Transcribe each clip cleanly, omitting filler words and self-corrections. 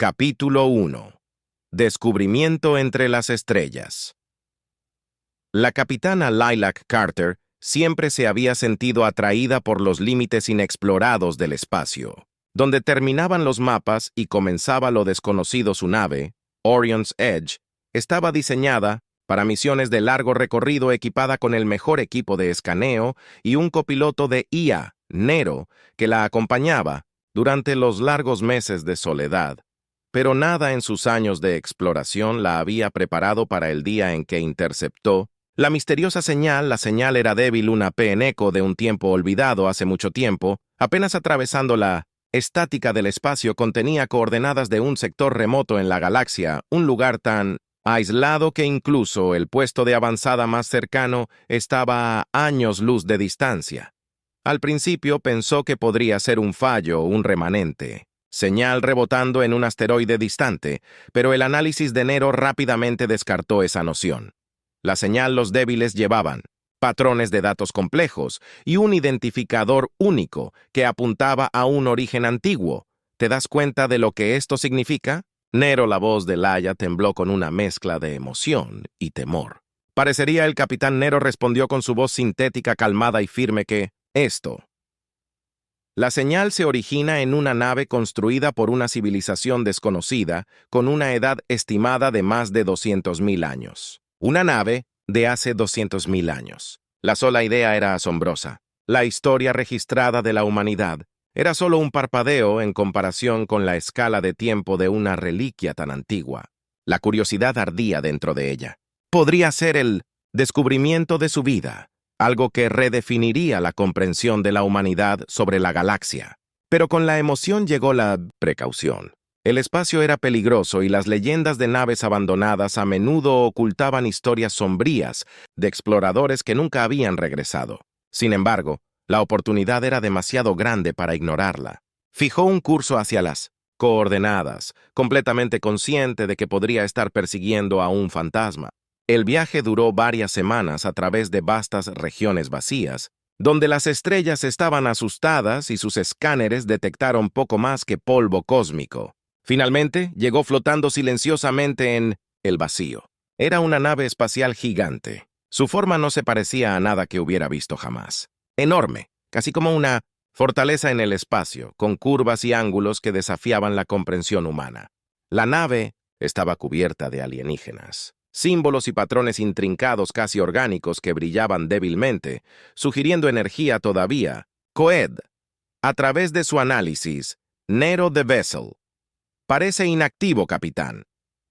Capítulo 1. Descubrimiento entre las estrellas. La capitana Lilac Carter siempre se había sentido atraída por los límites inexplorados del espacio. Donde terminaban los mapas y comenzaba lo desconocido, su nave, Orion's Edge, estaba diseñada para misiones de largo recorrido, equipada con el mejor equipo de escaneo y un copiloto de IA, Nero, que la acompañaba durante los largos meses de soledad. Pero nada en sus años de exploración la había preparado para el día en que interceptó la misteriosa señal. La señal era débil, una P en eco de un tiempo olvidado hace mucho tiempo. Apenas atravesando la estática del espacio, contenía coordenadas de un sector remoto en la galaxia, un lugar tan aislado que incluso el puesto de avanzada más cercano estaba a años luz de distancia. Al principio pensó que podría ser un fallo o un remanente, señal rebotando en un asteroide distante, pero el análisis de Nero rápidamente descartó esa noción. La señal los débiles llevaban patrones de datos complejos y un identificador único que apuntaba a un origen antiguo. ¿Te das cuenta de lo que esto significa? Nero, la voz de Laia, tembló con una mezcla de emoción y temor. Parecería el capitán Nero respondió con su voz sintética, calmada y firme que esto. La señal se origina en una nave construida por una civilización desconocida con una edad estimada de más de 200.000 años. Una nave de hace 200.000 años. La sola idea era asombrosa. La historia registrada de la humanidad era solo un parpadeo en comparación con la escala de tiempo de una reliquia tan antigua. La curiosidad ardía dentro de ella. Podría ser el descubrimiento de su vida, algo que redefiniría la comprensión de la humanidad sobre la galaxia. Pero con la emoción llegó la precaución. El espacio era peligroso y las leyendas de naves abandonadas a menudo ocultaban historias sombrías de exploradores que nunca habían regresado. Sin embargo, la oportunidad era demasiado grande para ignorarla. Fijó un curso hacia las coordenadas, completamente consciente de que podría estar persiguiendo a un fantasma. El viaje duró varias semanas a través de vastas regiones vacías, donde las estrellas estaban asustadas y sus escáneres detectaron poco más que polvo cósmico. Finalmente, llegó flotando silenciosamente en el vacío. Era una nave espacial gigante. Su forma no se parecía a nada que hubiera visto jamás. Enorme, casi como una fortaleza en el espacio, con curvas y ángulos que desafiaban la comprensión humana. La nave estaba cubierta de alienígenas. Símbolos y patrones intrincados casi orgánicos que brillaban débilmente, sugiriendo energía todavía. Coed. A través de su análisis, Nero the Vessel. Parece inactivo, capitán,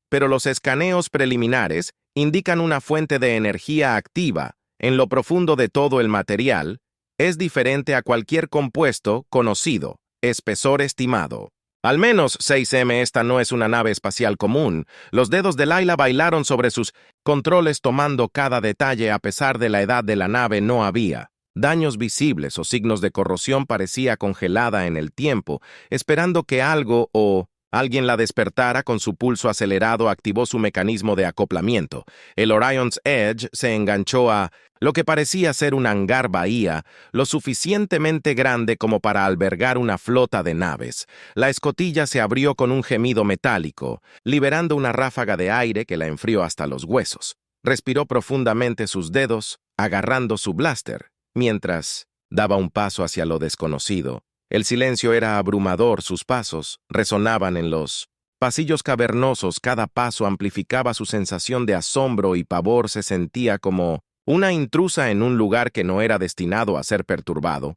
pero los escaneos preliminares indican una fuente de energía activa en lo profundo de todo el material. Es diferente a cualquier compuesto conocido, espesor estimado. Al menos 6M. Esta no es una nave espacial común. Los dedos de Laila bailaron sobre sus controles tomando cada detalle. A pesar de la edad de la nave, no había daños visibles o signos de corrosión. Parecía congelada en el tiempo, esperando que algo o alguien la despertara. Con su pulso acelerado activó su mecanismo de acoplamiento. El Orion's Edge se enganchó a lo que parecía ser un hangar bahía, lo suficientemente grande como para albergar una flota de naves. La escotilla se abrió con un gemido metálico, liberando una ráfaga de aire que la enfrió hasta los huesos. Respiró profundamente, sus dedos agarrando su blaster, mientras daba un paso hacia lo desconocido. El silencio era abrumador, sus pasos resonaban en los pasillos cavernosos. Cada paso amplificaba su sensación de asombro y pavor. Se sentía como una intrusa en un lugar que no era destinado a ser perturbado.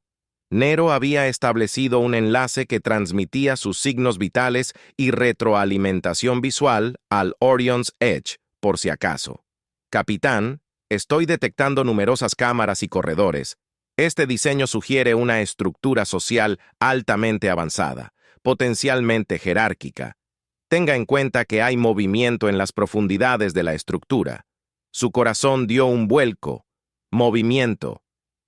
Nero había establecido un enlace que transmitía sus signos vitales y retroalimentación visual al Orion's Edge, por si acaso. Capitán, estoy detectando numerosas cámaras y corredores. Este diseño sugiere una estructura social altamente avanzada, potencialmente jerárquica. Tenga en cuenta que hay movimiento en las profundidades de la estructura. Su corazón dio un vuelco. Movimiento.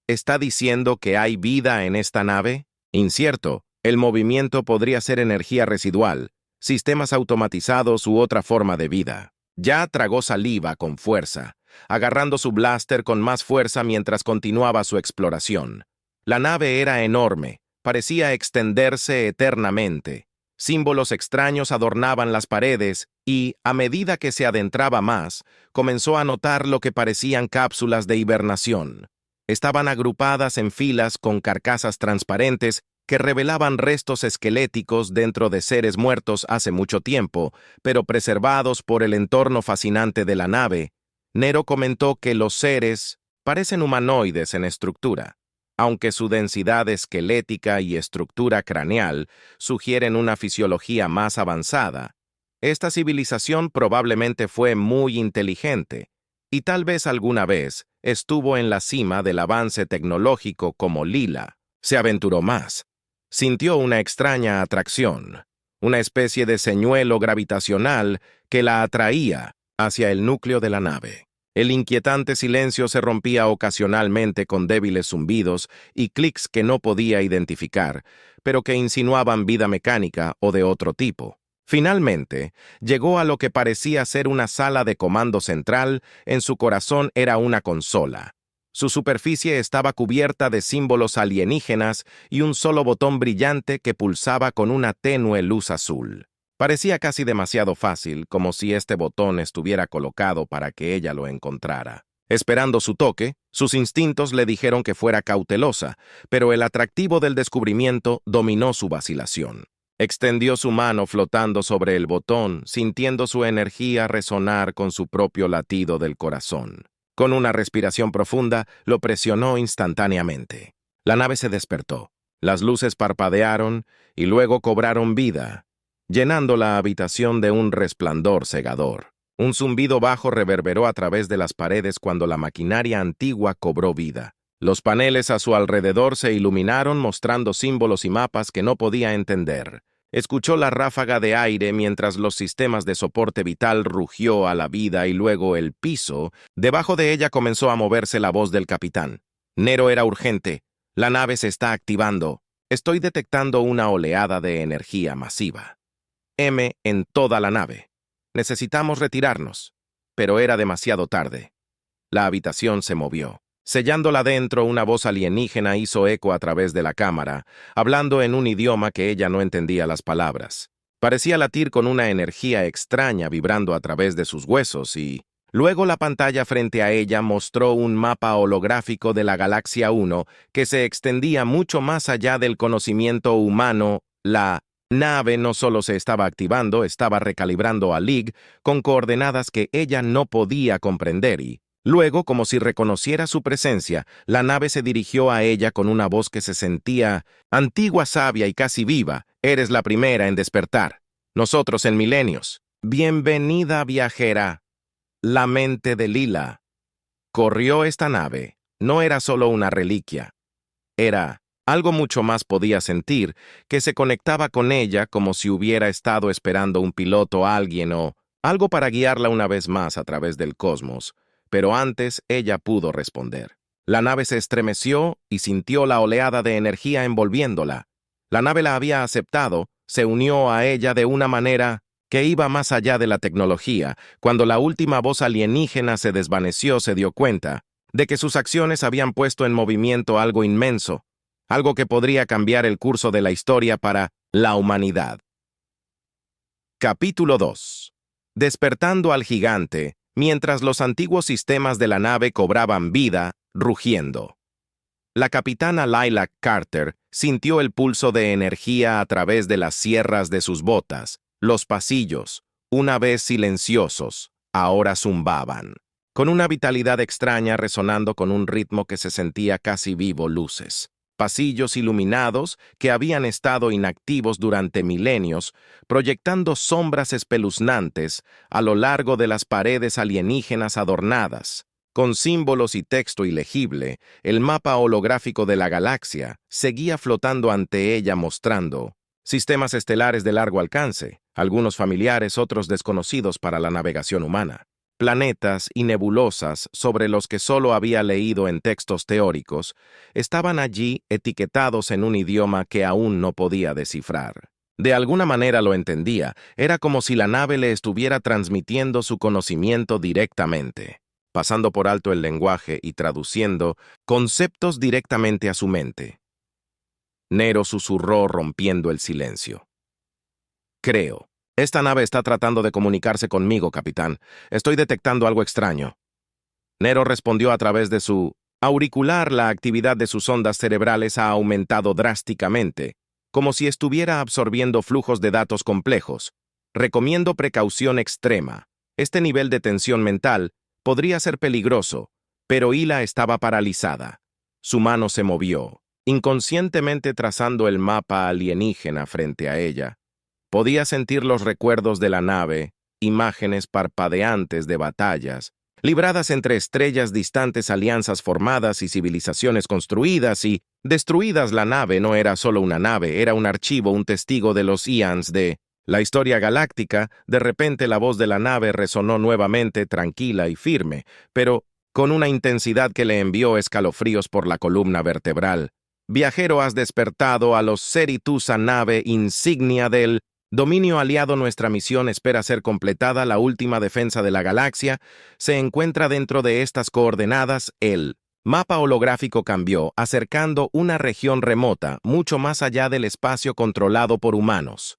¿Está diciendo que hay vida en esta nave? Incierto. El movimiento podría ser energía residual, sistemas automatizados u otra forma de vida. Ya tragó saliva con fuerza, agarrando su blaster con más fuerza mientras continuaba su exploración. La nave era enorme, parecía extenderse eternamente. Símbolos extraños adornaban las paredes y, a medida que se adentraba más, comenzó a notar lo que parecían cápsulas de hibernación. Estaban agrupadas en filas con carcasas transparentes que revelaban restos esqueléticos dentro de seres muertos hace mucho tiempo, pero preservados por el entorno fascinante de la nave. Nero comentó que los seres parecen humanoides en estructura, aunque su densidad esquelética y estructura craneal sugieren una fisiología más avanzada. Esta civilización probablemente fue muy inteligente, y tal vez alguna vez estuvo en la cima del avance tecnológico como Lila. Se aventuró más. Sintió una extraña atracción, una especie de señuelo gravitacional que la atraía hacia el núcleo de la nave. El inquietante silencio se rompía ocasionalmente con débiles zumbidos y clics que no podía identificar, pero que insinuaban vida mecánica o de otro tipo. Finalmente, llegó a lo que parecía ser una sala de comando central. En su corazón era una consola. Su superficie estaba cubierta de símbolos alienígenas y un solo botón brillante que pulsaba con una tenue luz azul. Parecía casi demasiado fácil, como si este botón estuviera colocado para que ella lo encontrara. Esperando su toque, sus instintos le dijeron que fuera cautelosa, pero el atractivo del descubrimiento dominó su vacilación. Extendió su mano flotando sobre el botón, sintiendo su energía resonar con su propio latido del corazón. Con una respiración profunda, lo presionó instantáneamente. La nave se despertó. Las luces parpadearon y luego cobraron vida, llenando la habitación de un resplandor cegador. Un zumbido bajo reverberó a través de las paredes cuando la maquinaria antigua cobró vida. Los paneles a su alrededor se iluminaron mostrando símbolos y mapas que no podía entender. Escuchó la ráfaga de aire mientras los sistemas de soporte vital rugió a la vida y luego el piso. Debajo de ella comenzó a moverse la voz del capitán. Nero, era urgente. La nave se está activando. Estoy detectando una oleada de energía masiva. En toda la nave. Necesitamos retirarnos. Pero era demasiado tarde. La habitación se movió. Sellándola dentro, una voz alienígena hizo eco a través de la cámara, hablando en un idioma que ella no entendía las palabras. Parecía latir con una energía extraña vibrando a través de sus huesos y... Luego la pantalla frente a ella mostró un mapa holográfico de la Galaxia 1 que se extendía mucho más allá del conocimiento humano. La nave no solo se estaba activando, estaba recalibrando a Lig con coordenadas que ella no podía comprender y... Luego, como si reconociera su presencia, la nave se dirigió a ella con una voz que se sentía antigua, sabia y casi viva. Eres la primera en despertar. Nosotros en milenios. Bienvenida, viajera. La mente de Lila. Corrió esta nave. No era solo una reliquia. Era algo mucho más. Podía sentir que se conectaba con ella como si hubiera estado esperando un piloto, alguien o algo para guiarla una vez más a través del cosmos. Pero antes ella pudo responder. La nave se estremeció y sintió la oleada de energía envolviéndola. La nave la había aceptado, se unió a ella de una manera que iba más allá de la tecnología. Cuando la última voz alienígena se desvaneció, se dio cuenta de que sus acciones habían puesto en movimiento algo inmenso, algo que podría cambiar el curso de la historia para la humanidad. Capítulo 2. Despertando al gigante, mientras los antiguos sistemas de la nave cobraban vida, rugiendo. La capitana Lilac Carter sintió el pulso de energía a través de las sierras de sus botas. Los pasillos, una vez silenciosos, ahora zumbaban, con una vitalidad extraña resonando con un ritmo que se sentía casi vivo. Luces. Pasillos iluminados que habían estado inactivos durante milenios, proyectando sombras espeluznantes a lo largo de las paredes alienígenas adornadas. Con símbolos y texto ilegible, el mapa holográfico de la galaxia seguía flotando ante ella mostrando sistemas estelares de largo alcance, algunos familiares, otros desconocidos para la navegación humana. Planetas y nebulosas sobre los que solo había leído en textos teóricos, estaban allí etiquetados en un idioma que aún no podía descifrar. De alguna manera lo entendía, era como si la nave le estuviera transmitiendo su conocimiento directamente, pasando por alto el lenguaje y traduciendo conceptos directamente a su mente. Nero susurró rompiendo el silencio. creo. Esta nave está tratando de comunicarse conmigo, capitán. Estoy detectando algo extraño. Nero respondió a través de su auricular. La actividad de sus ondas cerebrales ha aumentado drásticamente, como si estuviera absorbiendo flujos de datos complejos. Recomiendo precaución extrema. Este nivel de tensión mental podría ser peligroso, pero Hila estaba paralizada. Su mano se movió, inconscientemente trazando el mapa alienígena frente a ella. Podía sentir los recuerdos de la nave, imágenes parpadeantes de batallas, libradas entre estrellas distantes, alianzas formadas y civilizaciones construidas y destruidas. La nave no era solo una nave, era un archivo, un testigo de los eons de la historia galáctica. De repente la voz de la nave resonó nuevamente, tranquila y firme, pero con una intensidad que le envió escalofríos por la columna vertebral. Viajero, has despertado a los Ceritusa, nave insignia del dominio aliado. Nuestra misión espera ser completada. La última defensa de la galaxia se encuentra dentro de estas coordenadas. El mapa holográfico cambió, acercando una región remota, mucho más allá del espacio controlado por humanos.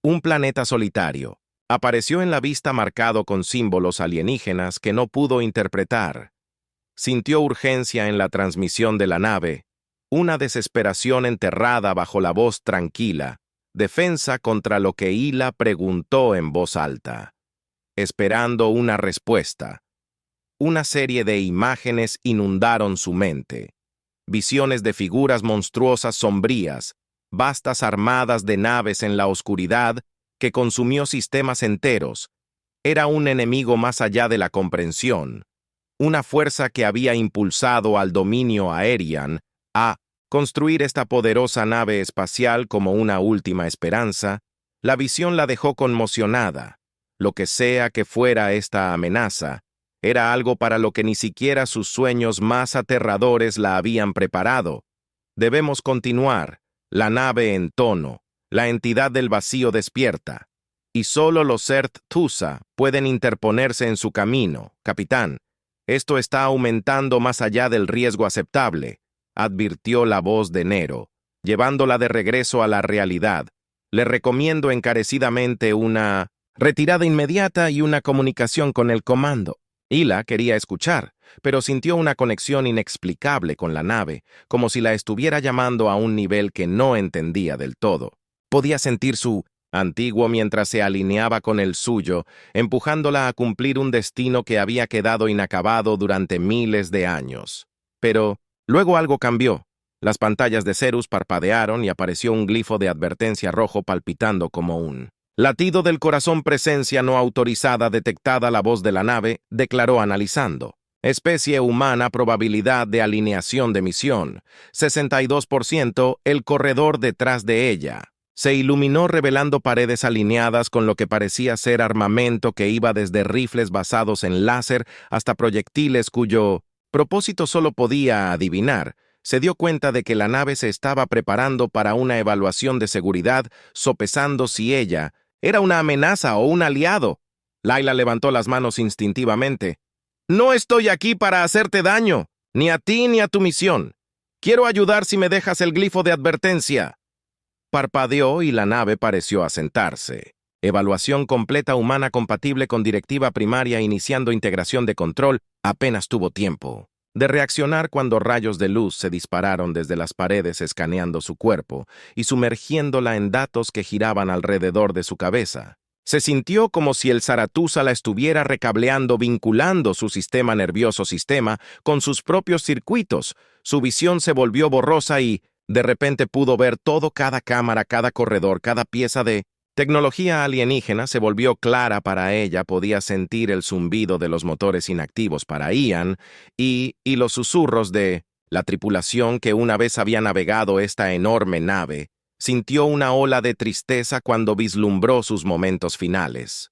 Un planeta solitario apareció en la vista, marcado con símbolos alienígenas que no pudo interpretar. Sintió urgencia en la transmisión de la nave, una desesperación enterrada bajo la voz tranquila, defensa contra lo que Hila preguntó en voz alta, esperando una respuesta. Una serie de imágenes inundaron su mente. Visiones de figuras monstruosas sombrías, vastas armadas de naves en la oscuridad que consumió sistemas enteros. Era un enemigo más allá de la comprensión. Una fuerza que había impulsado al dominio aéreo a construir esta poderosa nave espacial como una última esperanza. La visión la dejó conmocionada. Lo que sea que fuera esta amenaza, era algo para lo que ni siquiera sus sueños más aterradores la habían preparado. Debemos continuar. La nave en tono, la entidad del vacío despierta, y solo los Certusa pueden interponerse en su camino. Capitán, esto está aumentando más allá del riesgo aceptable, advirtió la voz de Nero, llevándola de regreso a la realidad. Le recomiendo encarecidamente una retirada inmediata y una comunicación con el comando. Hila quería escuchar, pero sintió una conexión inexplicable con la nave, como si la estuviera llamando a un nivel que no entendía del todo. Podía sentir su antiguo mientras se alineaba con el suyo, empujándola a cumplir un destino que había quedado inacabado durante miles de años. Pero luego algo cambió. Las pantallas de Cerus parpadearon y apareció un glifo de advertencia rojo palpitando como un latido del corazón. Presencia no autorizada detectada. La voz de la nave declaró analizando. Especie humana, probabilidad de alineación de misión, 62%, el corredor detrás de ella. Se iluminó revelando paredes alineadas con lo que parecía ser armamento que iba desde rifles basados en láser hasta proyectiles cuyo propósito solo podía adivinar. Se dio cuenta de que la nave se estaba preparando para una evaluación de seguridad, sopesando si ella era una amenaza o un aliado. Layla levantó las manos instintivamente. No estoy aquí para hacerte daño, ni a ti ni a tu misión. Quiero ayudar si me dejas el glifo de advertencia. Parpadeó y la nave pareció asentarse. Evaluación completa humana compatible con directiva primaria iniciando integración de control. Apenas tuvo tiempo de reaccionar cuando rayos de luz se dispararon desde las paredes escaneando su cuerpo y sumergiéndola en datos que giraban alrededor de su cabeza. Se sintió como si el Zaratusa la estuviera recableando, vinculando su sistema nervioso con sus propios circuitos. Su visión se volvió borrosa y, de repente, pudo ver todo. Cada cámara, cada corredor, cada pieza de tecnología alienígena se volvió clara para ella. Podía sentir el zumbido de los motores inactivos para Ian y los susurros de la tripulación que una vez había navegado esta enorme nave. Sintió una ola de tristeza cuando vislumbró sus momentos finales.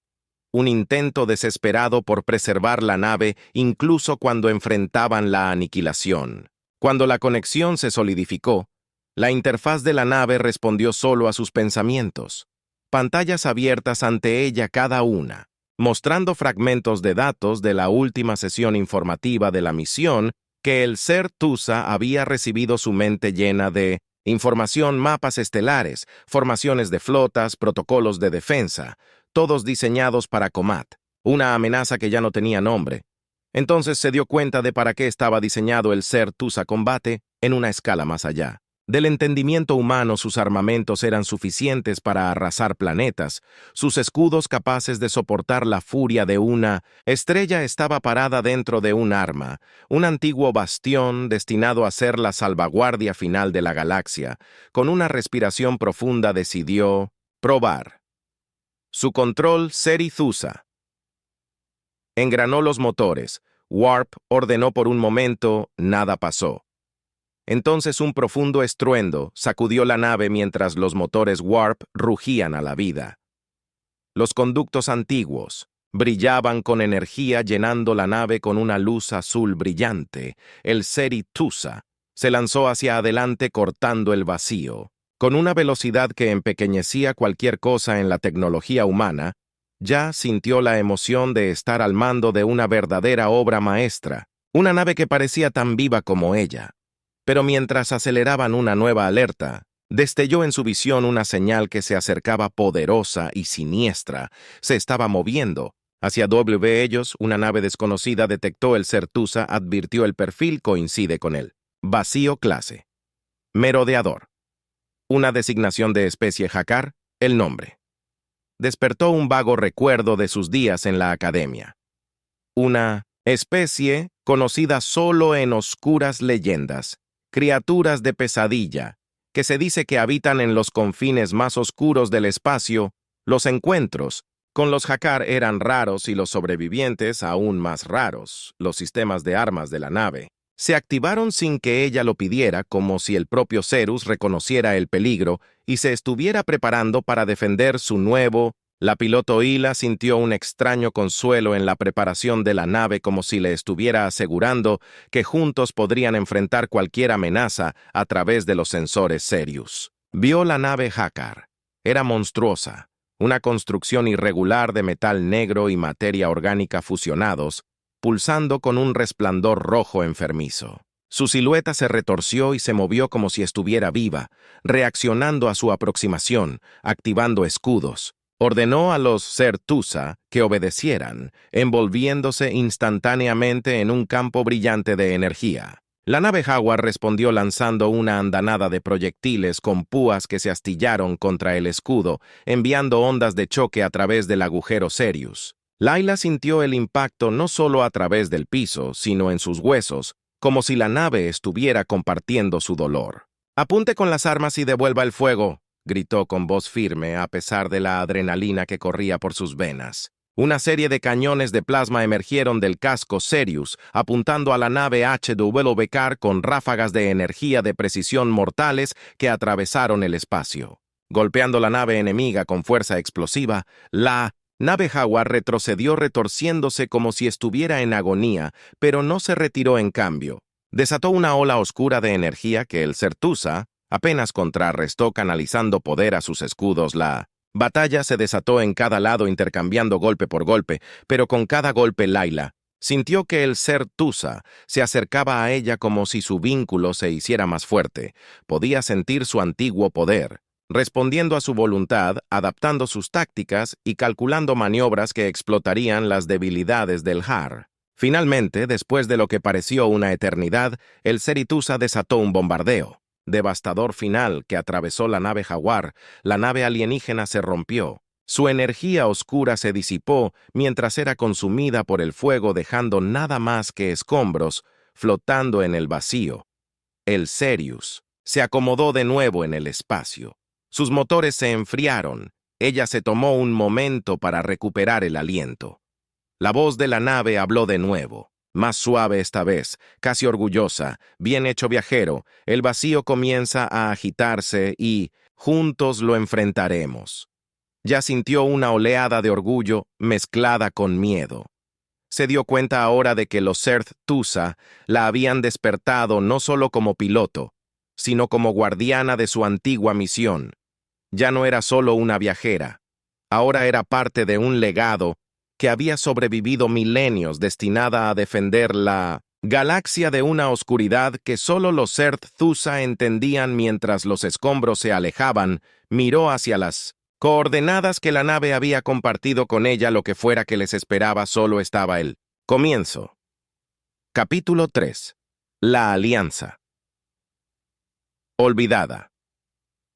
Un intento desesperado por preservar la nave incluso cuando enfrentaban la aniquilación. Cuando la conexión se solidificó, la interfaz de la nave respondió solo a sus pensamientos. Pantallas abiertas ante ella cada una, mostrando fragmentos de datos de la última sesión informativa de la misión que el Certusa había recibido. Su mente llena de Información, mapas estelares, formaciones de flotas, protocolos de defensa, todos diseñados para Comat, una amenaza que ya no tenía nombre. Entonces se dio cuenta de para qué estaba diseñado el Ser Tusa Combate en una escala más allá. Del entendimiento humano, sus armamentos eran suficientes para arrasar planetas, sus escudos capaces de soportar la furia de una estrella estaba parada dentro de un arma, un antiguo bastión destinado a ser la salvaguardia final de la galaxia. Con una respiración profunda decidió probar. Su control Seri-Thusa. Engranó los motores. Warp ordenó por un momento, nada pasó. Entonces un profundo estruendo sacudió la nave mientras los motores Warp rugían a la vida. Los conductos antiguos brillaban con energía llenando la nave con una luz azul brillante. El Seri-Thusa se lanzó hacia adelante cortando el vacío. Con una velocidad que empequeñecía cualquier cosa en la tecnología humana, ya sintió la emoción de estar al mando de una verdadera obra maestra, una nave que parecía tan viva como ella. Pero mientras aceleraban una nueva alerta, destelló en su visión una señal que se acercaba poderosa y siniestra. Se estaba moviendo. Hacia ellos, una nave desconocida detectó el Ser Tusa, advirtió el perfil, coincide con él. Vacío clase. Merodeador. Una designación de especie Hakkar, el nombre. Despertó un vago recuerdo de sus días en la academia. Una especie conocida solo en oscuras leyendas. Criaturas de pesadilla, que se dice que habitan en los confines más oscuros del espacio. Los encuentros con los Hakkar eran raros y los sobrevivientes aún más raros. Los sistemas de armas de la nave se activaron sin que ella lo pidiera, como si el propio Cerus reconociera el peligro y se estuviera preparando para defender su nuevo. La piloto Hila sintió un extraño consuelo en la preparación de la nave, como si le estuviera asegurando que juntos podrían enfrentar cualquier amenaza a través de los sensores Sirius. Vio la nave Hakkar. Era monstruosa, una construcción irregular de metal negro y materia orgánica fusionados, pulsando con un resplandor rojo enfermizo. Su silueta se retorció y se movió como si estuviera viva, reaccionando a su aproximación, activando escudos. Ordenó a los Ser Tusa que obedecieran, envolviéndose instantáneamente en un campo brillante de energía. La nave Jaguar respondió lanzando una andanada de proyectiles con púas que se astillaron contra el escudo, enviando ondas de choque a través del agujero Sirius. Layla sintió el impacto no solo a través del piso, sino en sus huesos, como si la nave estuviera compartiendo su dolor. «Apunte con las armas y devuelva el fuego», gritó con voz firme a pesar de la adrenalina que corría por sus venas. Una serie de cañones de plasma emergieron del casco Sirius, apuntando a la nave HWK con ráfagas de energía de precisión mortales que atravesaron el espacio. Golpeando la nave enemiga con fuerza explosiva, la nave Jaguar retrocedió retorciéndose como si estuviera en agonía, pero no se retiró en cambio. Desató una ola oscura de energía que el Ser Tusa apenas contrarrestó canalizando poder a sus escudos. La batalla se desató en cada lado intercambiando golpe por golpe, pero con cada golpe Layla sintió que el Ser Tusa se acercaba a ella como si su vínculo se hiciera más fuerte. Podía sentir su antiguo poder, respondiendo a su voluntad, adaptando sus tácticas y calculando maniobras que explotarían las debilidades del Har. Finalmente, después de lo que pareció una eternidad, el Seri-Tusa desató un bombardeo devastador final que atravesó la nave Jaguar. La nave alienígena se rompió. Su energía oscura se disipó mientras era consumida por el fuego, dejando nada más que escombros flotando en el vacío. El Sirius se acomodó de nuevo en el espacio. Sus motores se enfriaron. Ella se tomó un momento para recuperar el aliento. La voz de la nave habló de nuevo. Más suave esta vez, casi orgullosa. «Bien hecho, viajero. El vacío comienza a agitarse y juntos lo enfrentaremos». Ya sintió una oleada de orgullo mezclada con miedo. Se dio cuenta ahora de que los Ser Tusa la habían despertado no solo como piloto, sino como guardiana de su antigua misión. Ya no era solo una viajera. Ahora era parte de un legado que había sobrevivido milenios, destinada a defender la Galaxia de una oscuridad que solo los Zerth-Thusa entendían mientras los escombros se alejaban, miró hacia las coordenadas que la nave había compartido con ella. Lo que fuera que les esperaba solo estaba el comienzo. Capítulo 3. La Alianza. Olvidada.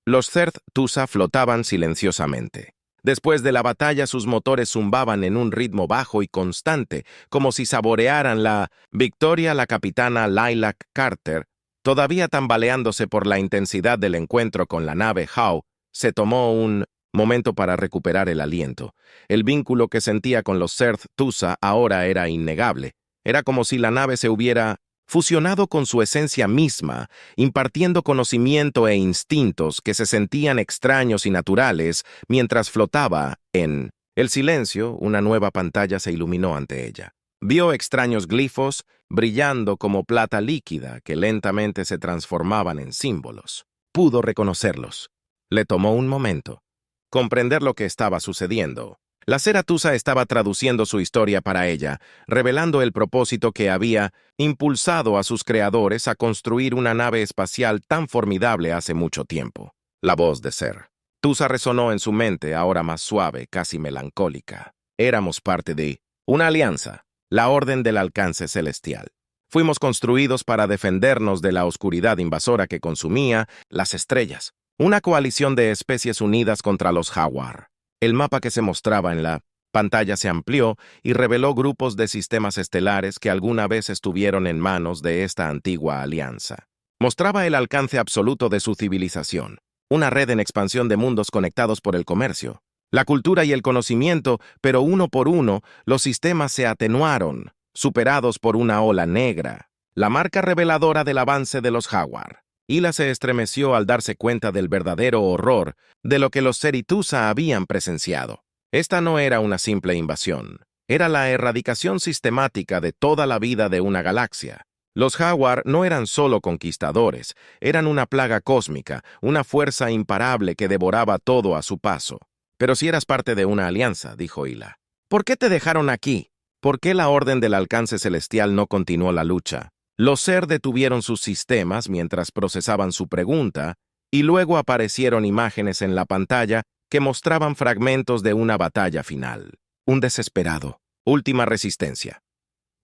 Los Zerth-Thusa flotaban silenciosamente. Después de la batalla, sus motores zumbaban en un ritmo bajo y constante, como si saborearan la victoria. La capitana Lilac Carter, todavía tambaleándose por la intensidad del encuentro con la nave Howe, se tomó un momento para recuperar el aliento. El vínculo que sentía con los Zerth-Thusa ahora era innegable. Era como si la nave se hubiera fusionado con su esencia misma, impartiendo conocimiento e instintos que se sentían extraños y naturales mientras flotaba en el silencio. Una nueva pantalla se iluminó ante ella. Vio extraños glifos brillando como plata líquida que lentamente se transformaban en símbolos. Pudo reconocerlos. Le tomó un momento comprender lo que estaba sucediendo. La Zeratusa estaba traduciendo su historia para ella, revelando el propósito que había impulsado a sus creadores a construir una nave espacial tan formidable hace mucho tiempo. La voz de Zeratusa resonó en su mente, ahora más suave, casi melancólica. Éramos parte de una alianza, la Orden del Alcance Celestial. Fuimos construidos para defendernos de la oscuridad invasora que consumía las estrellas. Una coalición de especies unidas contra los jaguar. El mapa que se mostraba en la pantalla se amplió y reveló grupos de sistemas estelares que alguna vez estuvieron en manos de esta antigua alianza. Mostraba el alcance absoluto de su civilización, una red en expansión de mundos conectados por el comercio, la cultura y el conocimiento, pero uno por uno, los sistemas se atenuaron, superados por una ola negra, la marca reveladora del avance de los jaguar. Hila se estremeció al darse cuenta del verdadero horror de lo que los Zeratusa habían presenciado. Esta no era una simple invasión, era la erradicación sistemática de toda la vida de una galaxia. Los jaguar no eran solo conquistadores, eran una plaga cósmica, una fuerza imparable que devoraba todo a su paso. Pero si eras parte de una alianza, dijo Hila, ¿por qué te dejaron aquí? ¿Por qué la Orden del Alcance Celestial no continuó la lucha? Los detuvieron sus sistemas mientras procesaban su pregunta, y luego aparecieron imágenes en la pantalla que mostraban fragmentos de una batalla final. Un desesperado, última resistencia.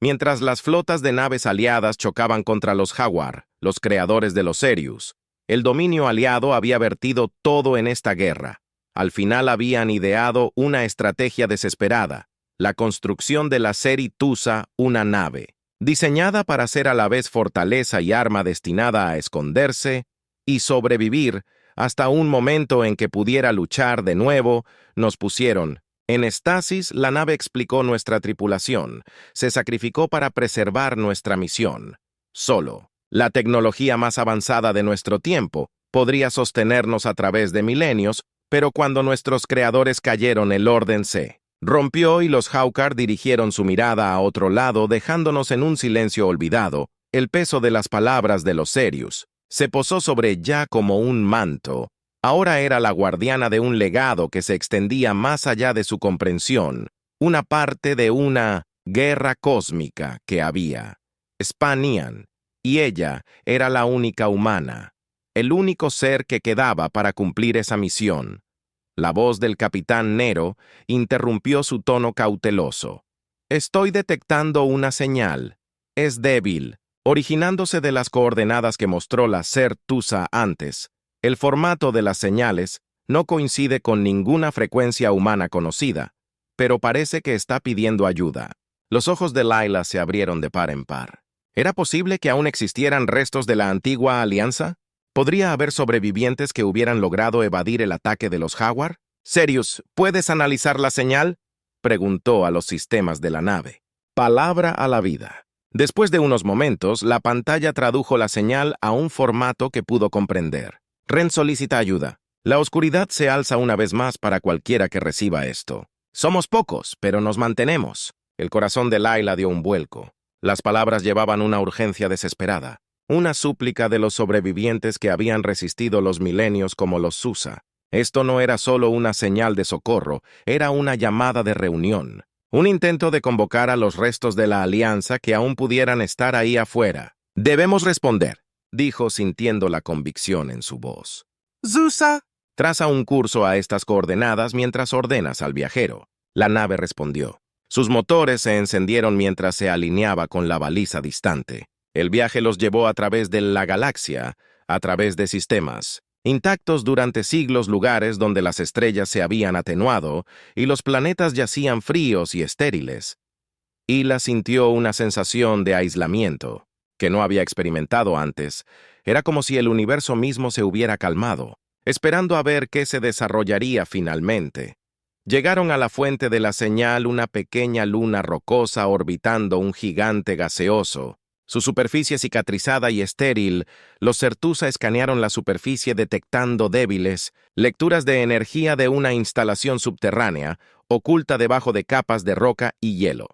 Mientras las flotas de naves aliadas chocaban contra los jaguar, los creadores de los Sirius, el dominio aliado había vertido todo en esta guerra. Al final habían ideado una estrategia desesperada, la construcción de la Zeratusa, una nave diseñada para ser a la vez fortaleza y arma destinada a esconderse y sobrevivir hasta un momento en que pudiera luchar de nuevo. Nos pusieron en estasis. La nave, explicó nuestra tripulación, se sacrificó para preservar nuestra misión. Solo la tecnología más avanzada de nuestro tiempo podría sostenernos a través de milenios, pero cuando nuestros creadores cayeron, el orden se rompió y los Jaguar dirigieron su mirada a otro lado, dejándonos en un silencio olvidado. El peso de las palabras de los Sirius se posó sobre ella como un manto. Ahora era la guardiana de un legado que se extendía más allá de su comprensión, una parte de una guerra cósmica que había. Spanian, y ella era la única humana, el único ser que quedaba para cumplir esa misión. La voz del capitán Nero interrumpió su tono cauteloso. Estoy detectando una señal. Es débil, originándose de las coordenadas que mostró la Zeratusa antes. El formato de las señales no coincide con ninguna frecuencia humana conocida, pero parece que está pidiendo ayuda. Los ojos de Lila se abrieron de par en par. ¿Era posible que aún existieran restos de la antigua alianza? ¿Podría haber sobrevivientes que hubieran logrado evadir el ataque de los jaguar? Sirius, ¿puedes analizar la señal?, preguntó a los sistemas de la nave. Palabra a la vida. Después de unos momentos, la pantalla tradujo la señal a un formato que pudo comprender. Ren solicita ayuda. La oscuridad se alza una vez más para cualquiera que reciba esto. Somos pocos, pero nos mantenemos. El corazón de Lila dio un vuelco. Las palabras llevaban una urgencia desesperada. Una súplica de los sobrevivientes que habían resistido los milenios como los Susa. Esto no era solo una señal de socorro, era una llamada de reunión. Un intento de convocar a los restos de la Alianza que aún pudieran estar ahí afuera. «Debemos responder», dijo sintiendo la convicción en su voz. «Zusa». Traza un curso a estas coordenadas mientras ordenas al viajero. La nave respondió. Sus motores se encendieron mientras se alineaba con la baliza distante. El viaje los llevó a través de la galaxia, a través de sistemas intactos durante siglos, lugares donde las estrellas se habían atenuado y los planetas yacían fríos y estériles. Hila sintió una sensación de aislamiento que no había experimentado antes. Era como si el universo mismo se hubiera calmado, esperando a ver qué se desarrollaría finalmente. Llegaron a la fuente de la señal, una pequeña luna rocosa orbitando un gigante gaseoso. Su superficie cicatrizada y estéril, los Certusa escanearon la superficie detectando débiles lecturas de energía de una instalación subterránea, oculta debajo de capas de roca y hielo.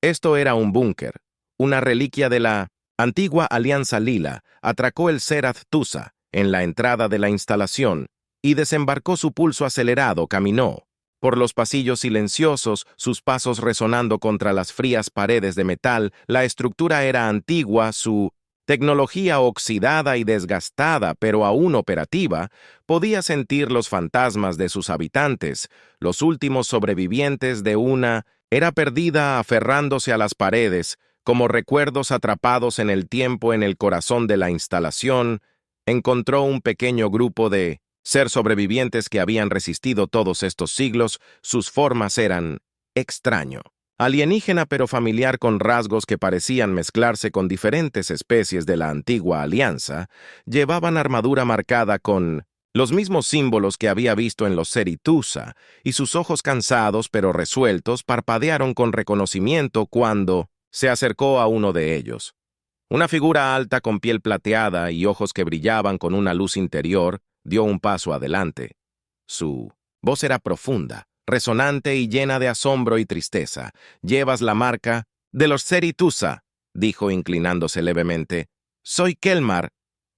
Esto era un búnker, una reliquia de la antigua Alianza Lila. Atracó el Zerath Tusa en la entrada de la instalación y desembarcó. Su pulso acelerado, caminó por los pasillos silenciosos, sus pasos resonando contra las frías paredes de metal. La estructura era antigua, su tecnología oxidada y desgastada, pero aún operativa. Podía sentir los fantasmas de sus habitantes, los últimos sobrevivientes de una era perdida, aferrándose a las paredes, como recuerdos atrapados en el tiempo. En el corazón de la instalación, encontró un pequeño grupo de sobrevivientes que habían resistido todos estos siglos. Sus formas eran extraño, alienígena pero familiar, con rasgos que parecían mezclarse con diferentes especies de la antigua Alianza. Llevaban armadura marcada con los mismos símbolos que había visto en los Ceritusa, y sus ojos cansados pero resueltos parpadearon con reconocimiento cuando se acercó a uno de ellos. Una figura alta con piel plateada y ojos que brillaban con una luz interior dio un paso adelante. Su voz era profunda, resonante y llena de asombro y tristeza. «Llevas la marca de los Ceritusa», dijo inclinándose levemente. «Soy Kelmar,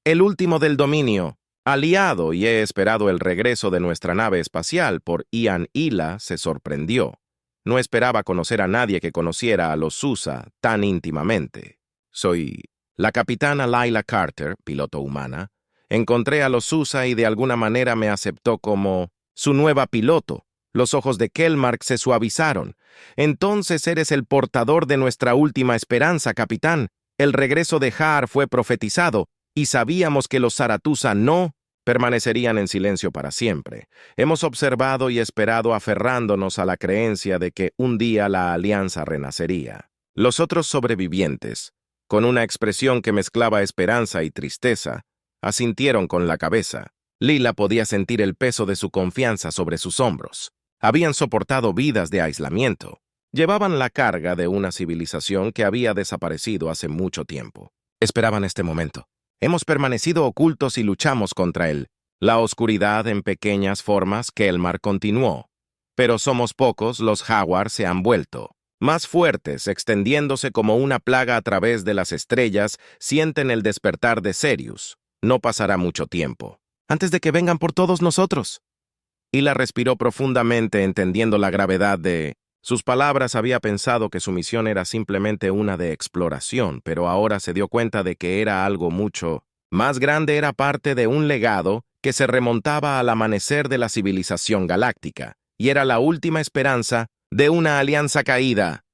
el último del dominio, aliado, y he esperado el regreso de nuestra nave espacial por Ian». Hila se sorprendió. No esperaba conocer a nadie que conociera a los Susa tan íntimamente. «Soy la capitana Layla Carter, piloto humana. Encontré a los Susa y de alguna manera me aceptó como su nueva piloto». Los ojos de Kelmar se suavizaron. «Entonces eres el portador de nuestra última esperanza, capitán. El regreso de Har fue profetizado, y sabíamos que los Zaratusa no permanecerían en silencio para siempre. Hemos observado y esperado, aferrándonos a la creencia de que un día la Alianza renacería». Los otros sobrevivientes, con una expresión que mezclaba esperanza y tristeza, asintieron con la cabeza. Lila podía sentir el peso de su confianza sobre sus hombros. Habían soportado vidas de aislamiento. Llevaban la carga de una civilización que había desaparecido hace mucho tiempo. Esperaban este momento. Hemos permanecido ocultos y luchamos contra él. La oscuridad en pequeñas formas, Kelmar continuó. Pero somos pocos, los Jaguar se han vuelto más fuertes, extendiéndose como una plaga a través de las estrellas. Sienten el despertar de Sirius. No pasará mucho tiempo antes de que vengan por todos nosotros. Hila respiró profundamente, entendiendo la gravedad de sus palabras. Había pensado que su misión era simplemente una de exploración, pero ahora se dio cuenta de que era algo mucho más grande. Era parte de un legado que se remontaba al amanecer de la civilización galáctica, y era la última esperanza de una alianza caída.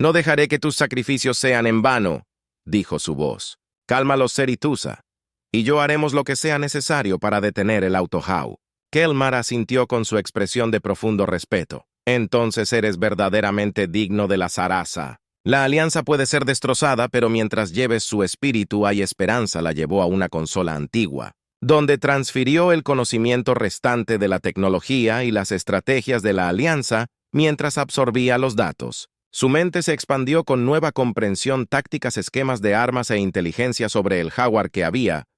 «No dejaré que tus sacrificios sean en vano», dijo su voz. «Calma los Ceritusa, y yo haremos lo que sea necesario para detener el Autohau». Kelmar asintió con su expresión de profundo respeto. «Entonces eres verdaderamente digno de la zaraza. La alianza puede ser destrozada, pero mientras lleves su espíritu hay esperanza». La llevó a una consola antigua, donde transfirió el conocimiento restante de la tecnología y las estrategias de la alianza mientras absorbía los datos. Su mente se expandió con nueva comprensión, tácticas, esquemas de armas e inteligencia sobre el Jaguar que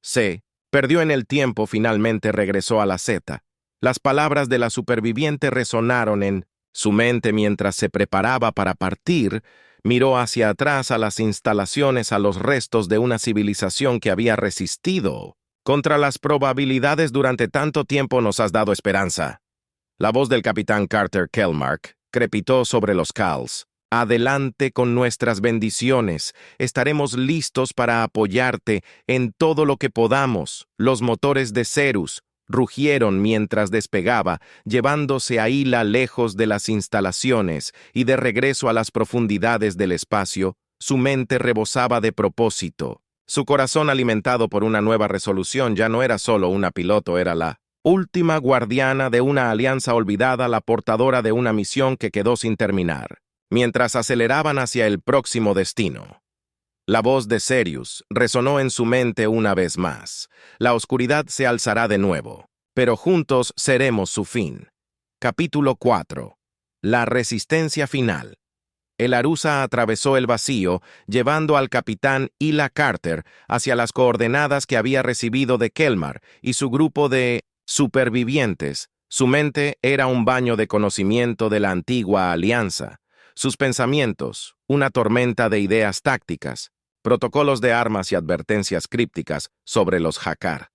se perdió en el tiempo. Finalmente regresó a la Z. Las palabras de la superviviente resonaron en su mente mientras se preparaba para partir. Miró hacia atrás a las instalaciones, a los restos de una civilización que había resistido contra las probabilidades durante tanto tiempo. «Nos has dado esperanza». La voz del capitán Carter Kelmar crepitó sobre los Cals. Adelante con nuestras bendiciones. Estaremos listos para apoyarte en todo lo que podamos. Los motores de Cerus rugieron mientras despegaba, llevándose a Hila lejos de las instalaciones y de regreso a las profundidades del espacio. Su mente rebosaba de propósito. Su corazón, alimentado por una nueva resolución, ya no era solo una piloto, era la última guardiana de una alianza olvidada, la portadora de una misión que quedó sin terminar, mientras aceleraban hacia el próximo destino. La voz de Sirius resonó en su mente una vez más. La oscuridad se alzará de nuevo, pero juntos seremos su fin. Capítulo 4. La resistencia final. El Arusa atravesó el vacío, llevando al capitán Hila Carter hacia las coordenadas que había recibido de Kelmar y su grupo de supervivientes. Su mente era un baño de conocimiento de la antigua alianza. Sus pensamientos, una tormenta de ideas tácticas, protocolos de armas y advertencias crípticas sobre los Hakkar.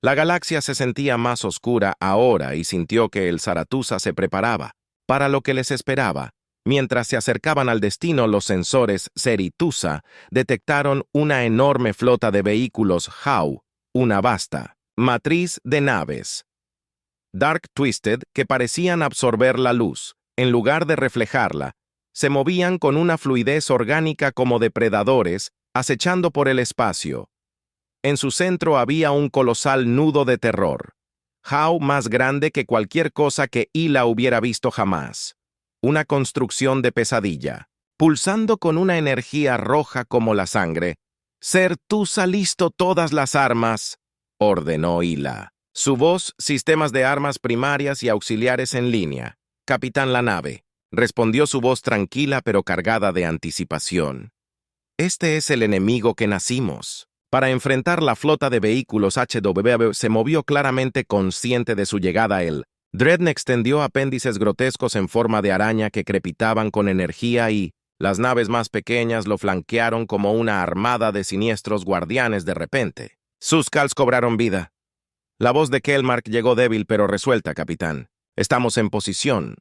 La galaxia se sentía más oscura ahora y sintió que el Zaratusa se preparaba para lo que les esperaba. Mientras se acercaban al destino, los sensores Seritusa detectaron una enorme flota de vehículos Hau, una vasta matriz de naves Dark Twisted que parecían absorber la luz, en lugar de reflejarla. Se movían con una fluidez orgánica como depredadores, acechando por el espacio. En su centro había un colosal nudo de terror. Hau más grande que cualquier cosa que Hila hubiera visto jamás. Una construcción de pesadilla, pulsando con una energía roja como la sangre. «Sertusa, listo todas las armas», ordenó Hila. Su voz, sistemas de armas primarias y auxiliares en línea. «Capitán, la nave», respondió su voz tranquila pero cargada de anticipación. «Este es el enemigo que nacimos». Para enfrentar la flota de vehículos HWB se movió claramente consciente de su llegada el Dreadnought extendió apéndices grotescos en forma de araña que crepitaban con energía y las naves más pequeñas lo flanquearon como una armada de siniestros guardianes de repente. Sus Cals cobraron vida. La voz de Kelmar llegó débil pero resuelta, capitán. Estamos en posición.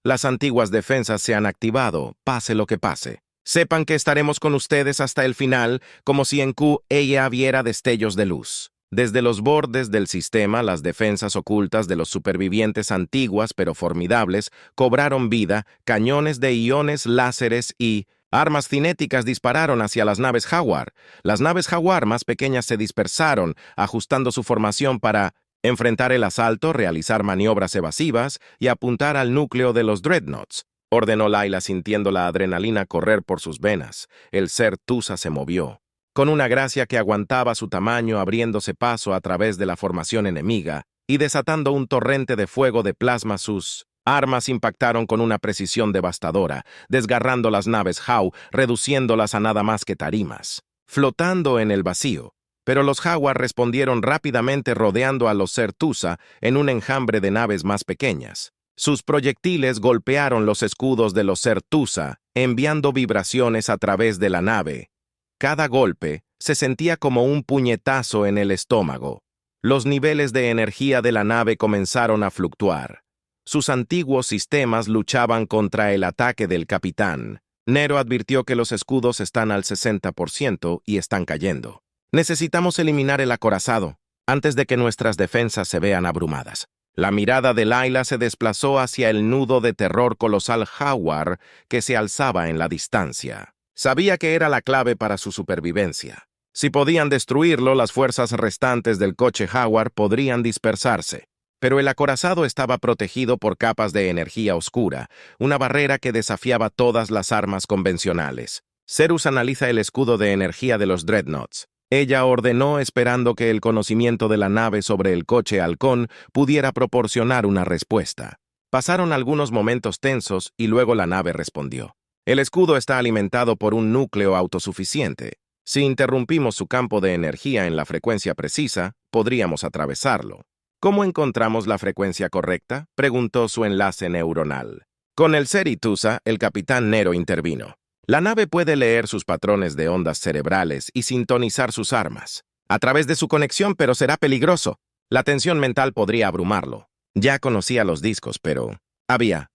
Las antiguas defensas se han activado, pase lo que pase. Sepan que estaremos con ustedes hasta el final, como si en Q ella viera destellos de luz. Desde los bordes del sistema, las defensas ocultas de los supervivientes antiguas pero formidables cobraron vida, cañones de iones, láseres y armas cinéticas dispararon hacia las naves Jaguar. Las naves Jaguar más pequeñas se dispersaron, ajustando su formación para enfrentar el asalto, realizar maniobras evasivas y apuntar al núcleo de los Dreadnoughts. Ordenó Layla sintiendo la adrenalina correr por sus venas. El ser Tusa se movió con una gracia que aguantaba su tamaño, abriéndose paso a través de la formación enemiga y desatando un torrente de fuego de plasma. Sus armas impactaron con una precisión devastadora, desgarrando las naves Hau, reduciéndolas a nada más que tarimas, flotando en el vacío. Pero los Jaguar respondieron rápidamente rodeando a los Sertusa en un enjambre de naves más pequeñas. Sus proyectiles golpearon los escudos de los Sertusa, enviando vibraciones a través de la nave. Cada golpe se sentía como un puñetazo en el estómago. Los niveles de energía de la nave comenzaron a fluctuar. Sus antiguos sistemas luchaban contra el ataque del capitán. Nero advirtió que los escudos están al 60% y están cayendo. Necesitamos eliminar el acorazado antes de que nuestras defensas se vean abrumadas. La mirada de Layla se desplazó hacia el nudo de terror colosal Jaguar que se alzaba en la distancia. Sabía que era la clave para su supervivencia. Si podían destruirlo, las fuerzas restantes del coche Jaguar podrían dispersarse. Pero el acorazado estaba protegido por capas de energía oscura, una barrera que desafiaba todas las armas convencionales. Cerus analiza el escudo de energía de los Dreadnoughts. Ella ordenó esperando que el conocimiento de la nave sobre el coche halcón pudiera proporcionar una respuesta. Pasaron algunos momentos tensos y luego la nave respondió. El escudo está alimentado por un núcleo autosuficiente. Si interrumpimos su campo de energía en la frecuencia precisa, podríamos atravesarlo. ¿Cómo encontramos la frecuencia correcta?, preguntó su enlace neuronal. Con el Seritusa, el capitán Nero intervino. La nave puede leer sus patrones de ondas cerebrales y sintonizar sus armas. A través de su conexión, pero será peligroso. La tensión mental podría abrumarlo. Ya conocía los discos, pero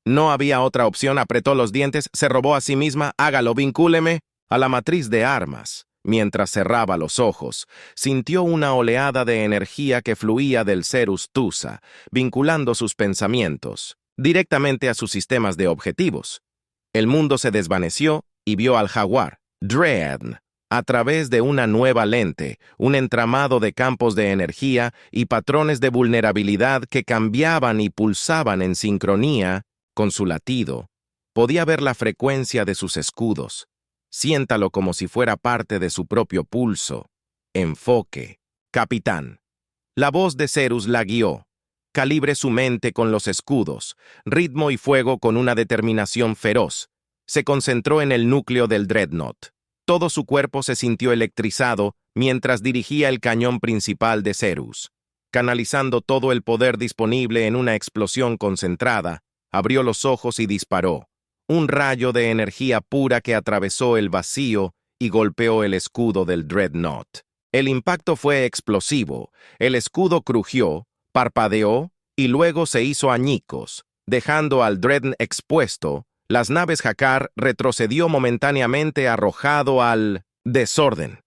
No había otra opción, apretó los dientes, se robó a sí misma, hágalo, vincúleme a la matriz de armas. Mientras cerraba los ojos, sintió una oleada de energía que fluía del Cerus Tusa, vinculando sus pensamientos directamente a sus sistemas de objetivos. El mundo se desvaneció y vio al jaguar, Dreadn, a través de una nueva lente, un entramado de campos de energía y patrones de vulnerabilidad que cambiaban y pulsaban en sincronía con su latido. Podía ver la frecuencia de sus escudos. Siéntalo como si fuera parte de su propio pulso. Enfoque. Capitán. La voz de Cerus la guió. Calibre su mente con los escudos, ritmo y fuego con una determinación feroz. Se concentró en el núcleo del Dreadnought. Todo su cuerpo se sintió electrizado mientras dirigía el cañón principal de Cerus. Canalizando todo el poder disponible en una explosión concentrada, abrió los ojos y disparó. Un rayo de energía pura que atravesó el vacío y golpeó el escudo del Dreadnought. El impacto fue explosivo, el escudo crujió, parpadeó y luego se hizo añicos, dejando al Dreadn expuesto. Las naves Hakkar retrocedió momentáneamente arrojado al desorden.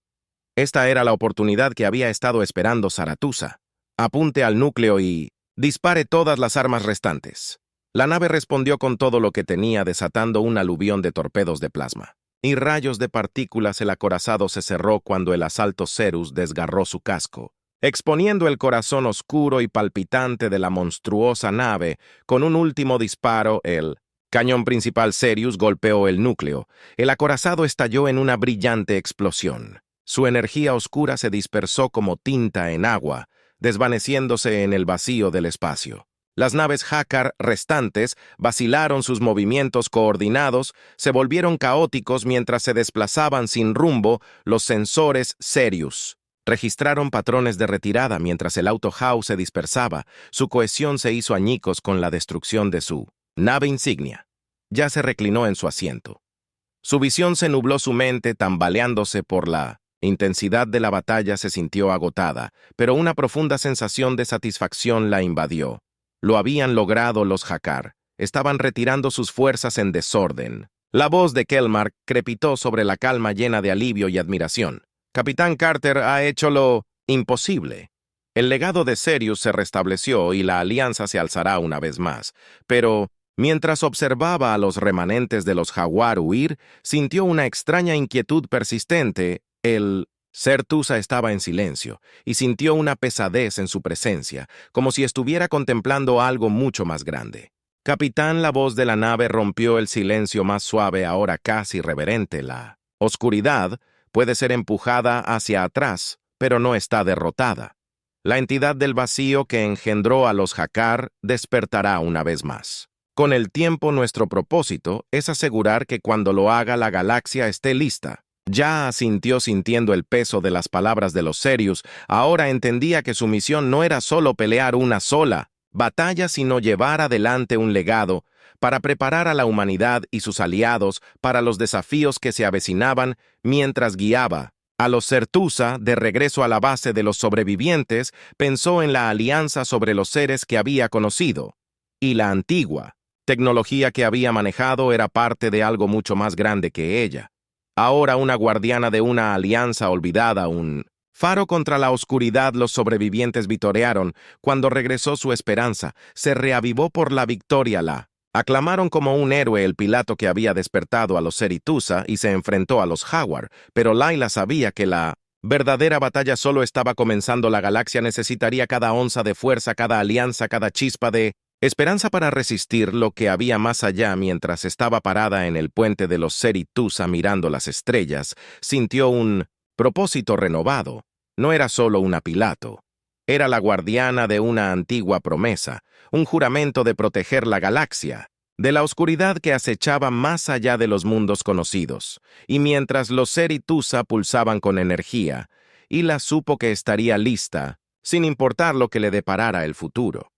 Esta era la oportunidad que había estado esperando Zaratusa. Apunte al núcleo y dispare todas las armas restantes. La nave respondió con todo lo que tenía, desatando un aluvión de torpedos de plasma y rayos de partículas. El acorazado se cerró cuando el asalto Cerus desgarró su casco, exponiendo el corazón oscuro y palpitante de la monstruosa nave. Con un último disparo, el cañón principal Cerus golpeó el núcleo. El acorazado estalló en una brillante explosión. Su energía oscura se dispersó como tinta en agua, desvaneciéndose en el vacío del espacio. Las naves Hakkar restantes vacilaron, sus movimientos coordinados se volvieron caóticos mientras se desplazaban sin rumbo. Los sensores Cerus registraron patrones de retirada mientras el auto Hau se dispersaba. Su cohesión se hizo añicos con la destrucción de su nave insignia. Ya se reclinó en su asiento. Su visión se nubló, su mente tambaleándose por la intensidad de la batalla. Se sintió agotada, pero una profunda sensación de satisfacción la invadió. Lo habían logrado los Hakkar. Estaban retirando sus fuerzas en desorden. La voz de Kelmar crepitó sobre la calma, llena de alivio y admiración. Capitán Carter ha hecho lo imposible. El legado de Cerus se restableció y la alianza se alzará una vez más. Pero mientras observaba a los remanentes de los jaguar huir, sintió una extraña inquietud persistente. El Certusa estaba en silencio y sintió una pesadez en su presencia, como si estuviera contemplando algo mucho más grande. Capitán, la voz de la nave rompió el silencio más suave, ahora casi reverente. La oscuridad puede ser empujada hacia atrás, pero no está derrotada. La entidad del vacío que engendró a los Hakkar despertará una vez más. Con el tiempo, nuestro propósito es asegurar que cuando lo haga la galaxia esté lista. Ya asintió, sintiendo el peso de las palabras de los Cerus. Ahora entendía que su misión no era solo pelear una sola batalla, sino llevar adelante un legado para preparar a la humanidad y sus aliados para los desafíos que se avecinaban. Mientras guiaba a los Certusa de regreso a la base de los sobrevivientes, pensó en la alianza sobre los seres que había conocido, y la antigua tecnología que había manejado era parte de algo mucho más grande que ella. Ahora una guardiana de una alianza olvidada, un faro contra la oscuridad. Los sobrevivientes vitorearon cuando regresó su esperanza. Se reavivó por la victoria. La aclamaron como un héroe. El Pilato que había despertado a los Ceritusa y se enfrentó a los Jaguar, pero Layla sabía que la verdadera batalla solo estaba comenzando. La galaxia necesitaría cada onza de fuerza, cada alianza, cada chispa de esperanza para resistir lo que había más allá. Mientras estaba parada en el puente de los Ceritusa mirando las estrellas, sintió un propósito renovado. No era solo una Pilato. Era la guardiana de una antigua promesa, un juramento de proteger la galaxia de la oscuridad que acechaba más allá de los mundos conocidos. Y mientras los Ceritusa pulsaban con energía, Hila supo que estaría lista, sin importar lo que le deparara el futuro.